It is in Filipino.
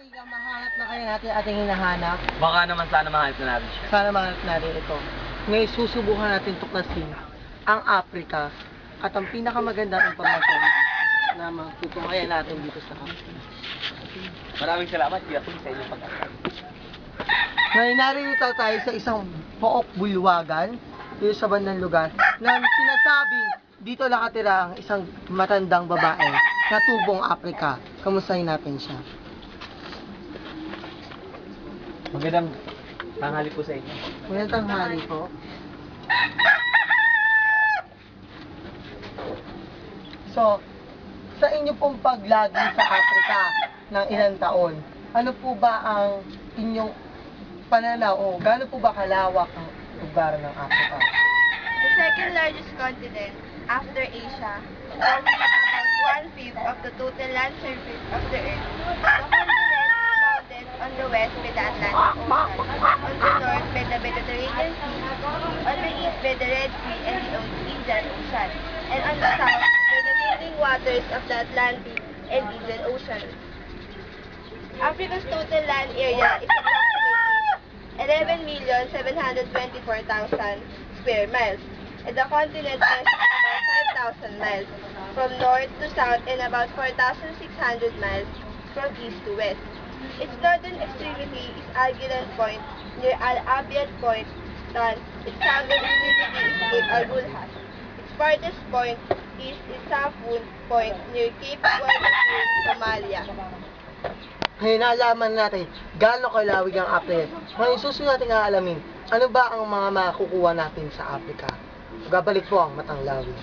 Kaibigan, mahanap na kayo natin ating hinahanap. Baka naman sana mahanap na natin siya. Sana mahanap natin ito. Ngayon, susubukan natin tuklasin ang Africa at ang pinakamagandang impormasyon na matutunghayan natin dito sa Africa. Maraming salamat, Kuya Ping, sa inyong pag-asal. Ngayon, narito tayo sa isang pook bulwagan dito sa bandang lugar na sinasabing dito nakatira ang isang matandang babae na tubong Africa. Kamustahin natin siya. Magandang tanghali po sa inyo. Magandang tanghali po. So, sa inyo pong paglagi sa Africa ng ilang taon, ano po ba ang inyong pananaw o gaano po ba kalawak ang lugar ng Africa? The second largest continent after Asia, covering about 1/5 of the total land surface of the Earth. The continent is bounded on the west by the Atlantic Ocean, on the north by the Mediterranean Sea, on the east by the Red Sea and the Indian Ocean, and on the south by the mingling waters of the Atlantic and Indian Ocean. Africa's total land area is approximately 11,724,000 square miles, and the continent measures about 5,000 miles from north to south and about 4,600 miles from east to west. Its northern extremity is Algilan Point near Al Abyad Point, and its southern extremity is Cape Al Bulhas. Its farthest point is Isafun Point near Cape Guadalcanal, Somalia. Ngayon, nalaman natin gaano kalawig ang Africa. Ngayon, susunod natin aalamin ano ba ang mga makukuha natin sa Africa. Babalik po ang Matang Lawig.